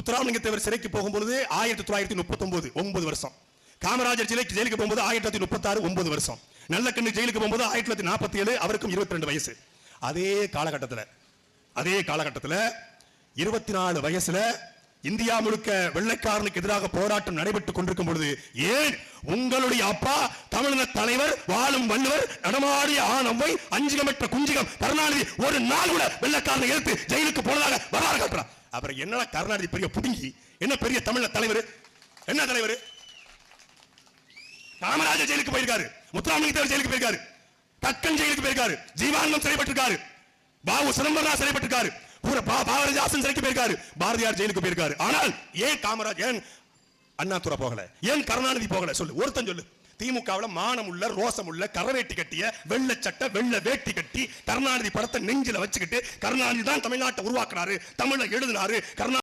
முத்துராமலிங்க தேவர் சிறைக்கு போகும்போது 1939 9 வருஷம். காமராஜர் ஜெயிலுக்கு போகும்போது 1936 9 வருஷம். நல்லக்கண்ணு ஜெயிலுக்கு போகும்போது 1947 அவருக்கும் 22 வயசு. அதே காலகட்டத்தில் 24 வயசுல இந்தியா முழுக்க வெள்ளைக்காரனுக்கு எதிராக போராட்டம் நடைபெற்றுக் கொண்டிருக்கும் பொழுது ஏன் உங்களுடைய அப்பா தமிழக தலைவர் வாழும் வள்ளுவர் நடமாடிய ஆணவை அஞ்சுகமற்ற குஞ்சிகம் கருணாநிதி ஒரு நாள் கூட வெள்ளைக்காரனை எதிர்த்து ஜெயிலுக்கு போனதாக வரலாறு காட்டுறான். அப்புறம் என்னடா கருணாநிதி பெரிய புடுங்கி என்ன பெரிய தமிழக தலைவர் என்ன தலைவர்? காமராஜர் ஜெயிலுக்கு போயிருக்காரு, முத்துராமலிங்க தேவர் ஜெயிலுக்கு போயிருக்காரு, கக்கன் ஜெயிலுக்கு போயிருக்காரு, ஜீவானந்தம் சிறைப்பட்டிருக்காரு, பாபு சிதம்பரம் சிறைப்பட்டிருக்காரு, பாரதிதாசன் சிறைக்கு போயிருக்காரு, பாரதியார் ஜெயிலுக்கு போயிருக்காரு. ஆனால் ஏன் காமராஜ் ஏன் அண்ணாதுரை போகல, ஏன் கருணாநிதி போகல? சொல்லு, ஒருத்தன் சொல்லு. திமுகவுல மானம் உள்ள ரோசம் உள்ள கரவேட்டி கட்டிய வெள்ளை சட்டை வெள்ளை வேட்டி கட்டி கருணாநிதி படத்தை நெஞ்சில வச்சுக்கிட்டு கருணாநிதி தான் தமிழ்நாட்டை உருவாக்குறாரு, தமிழை எழுதினாரு,